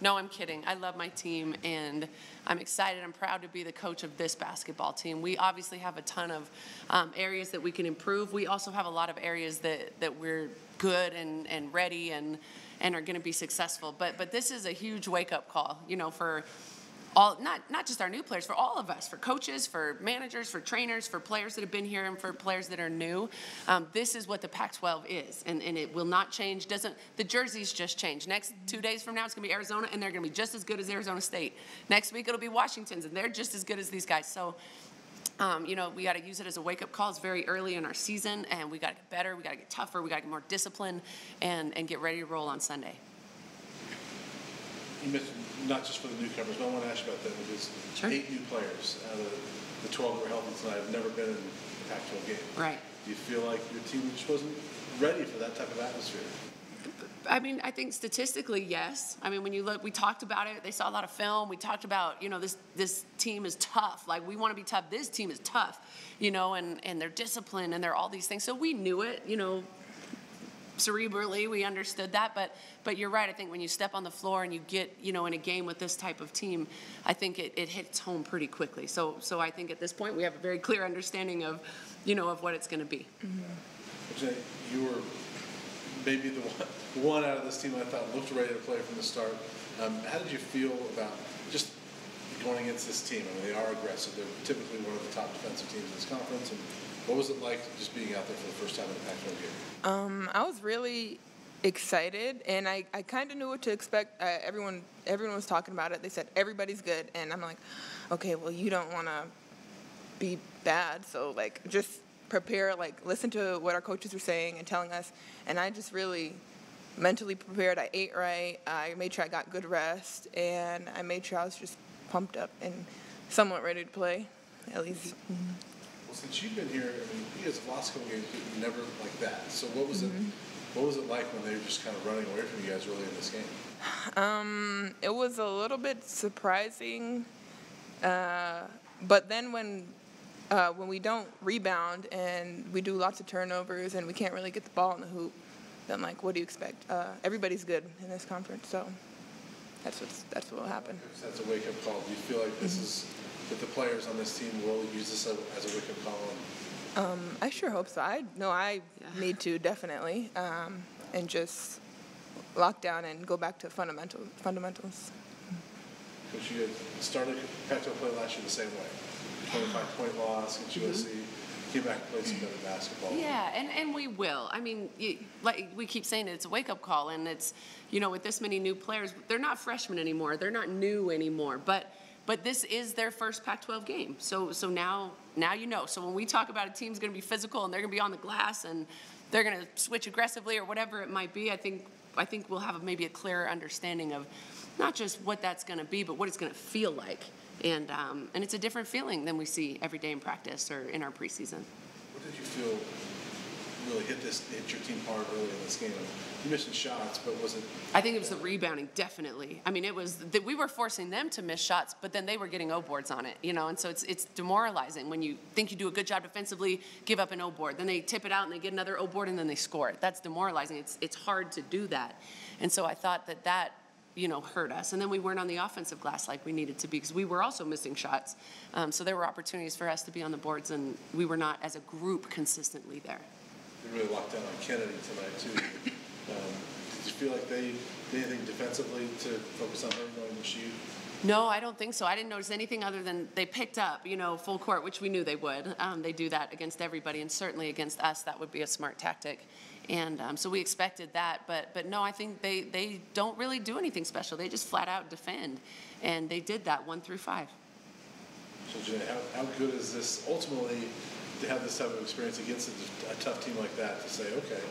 No, I'm kidding. I love my team, and I'm excited. I'm proud to be the coach of this basketball team. We obviously have a ton of areas that we can improve. We also have a lot of areas that we're good and ready and are going to be successful. But this is a huge wake-up call, you know, for all, not just our new players, for all of us, for coaches, for managers, for trainers, for players that have been here, and for players that are new. This is what the Pac-12 is, and it will not change. The jerseys just change. Next 2 days from now, it's going to be Arizona, and they're going to be just as good as Arizona State. Next week, it'll be Washington's, and they're just as good as these guys. So, you know, we got to use it as a wake-up call. It's very early in our season, and we got to get better. We got to get tougher. We got to get more discipline, and get ready to roll on Sunday. You mentioned not just for the newcomers, but I want to ask you about that because Sure. 8 new players out of the 12 that were healthy tonight have never been in a Pac-12 game. Right. Do you feel like your team just wasn't ready for that type of atmosphere? I mean, I think statistically, yes. I mean, when you look, we talked about it. They saw a lot of film. We talked about, you know, this team is tough. Like, we want to be tough. This team is tough, you know, and they're disciplined and they're all these things. So we knew it, you know, cerebrally, we understood that, but you're right. I think when you step on the floor and you get, you know, in a game with this type of team, I think it hits home pretty quickly. So I think at this point we have a very clear understanding of, you know, of what it's going to be. Mm-hmm. You were maybe the one out of this team I thought looked ready to play from the start. How did you feel about just going against this team? I mean, they are aggressive. They're typically one of the top defensive teams in this conference. And what was it like just being out there for the first time in a Pac-12 game? I was really excited, and I kind of knew what to expect. Everyone was talking about it. They said everybody's good, and I'm like, okay, well, you don't want to be bad, so like just prepare, like listen to what our coaches were saying and telling us, and I just really mentally prepared. I ate right. I made sure I got good rest, and I made sure I was just pumped up and somewhat ready to play, at least. Mm-hmm. Well, since you've been here, I mean, you guys have lost a couple games, but never like that. So what was it? What was it like when they were just kind of running away from you guys early in this game? It was a little bit surprising, but then when we don't rebound and we do lots of turnovers and we can't really get the ball in the hoop, then like, what do you expect? Everybody's good in this conference, so that's what will happen. That's a wake-up call. Do you feel like this is that the players on this team will use this as a wake-up call? I sure hope so. I need to, definitely, and just lock down and go back to fundamentals. Coach, you had started Pac-12 play last year the same way. 25-point loss against USC. Came back and played some better basketball. Yeah, and we will. I mean, like we keep saying, it's a wake-up call, and it's, you know, with this many new players, they're not freshmen anymore. They're not new anymore, but this is their first Pac-12 game. So now you know. So when we talk about a team's going to be physical and they're going to be on the glass and they're going to switch aggressively or whatever it might be, I think we'll have maybe a clearer understanding of not just what that's going to be, but what it's going to feel like. And it's a different feeling than we see every day in practice or in our preseason. What did you feel really hit your team hard early in this game? You missed shots, but was it? I think it was the rebounding, definitely. I mean, it was that we were forcing them to miss shots, but then they were getting O boards on it, you know. And so it's demoralizing when you think you do a good job defensively, give up an O board, then they tip it out and they get another O board and then they score it. That's demoralizing. It's hard to do that, and so I thought that you know, hurt us. And then we weren't on the offensive glass like we needed to be because we were also missing shots. So there were opportunities for us to be on the boards, and we were not, as a group, consistently there. They really locked down on Kennedy tonight, too. Did you feel like they did anything defensively to focus on her going to shoot? No, I don't think so. I didn't notice anything other than they picked up, you know, full court, which we knew they would. They do that against everybody, and certainly against us, that would be a smart tactic. And so we expected that, but no, I think they don't really do anything special. They just flat out defend, and they did that 1 through 5. So, Janea, how good is this ultimately to have this type of experience against a tough team like that to say, okay,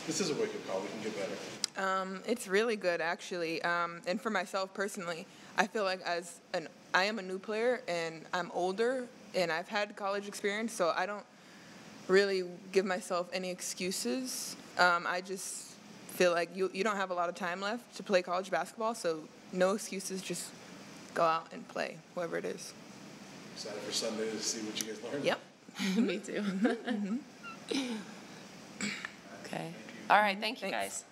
this is a wake-up call, we can get better? It's really good, actually. And for myself personally, I feel like I am a new player, and I'm older, and I've had college experience, so I don't really give myself any excuses. I just feel like you don't have a lot of time left to play college basketball, so no excuses, just go out and play, whoever it is. Excited for Sunday to see what you guys learn? Yep. Me too. Okay. All right, thank you, guys.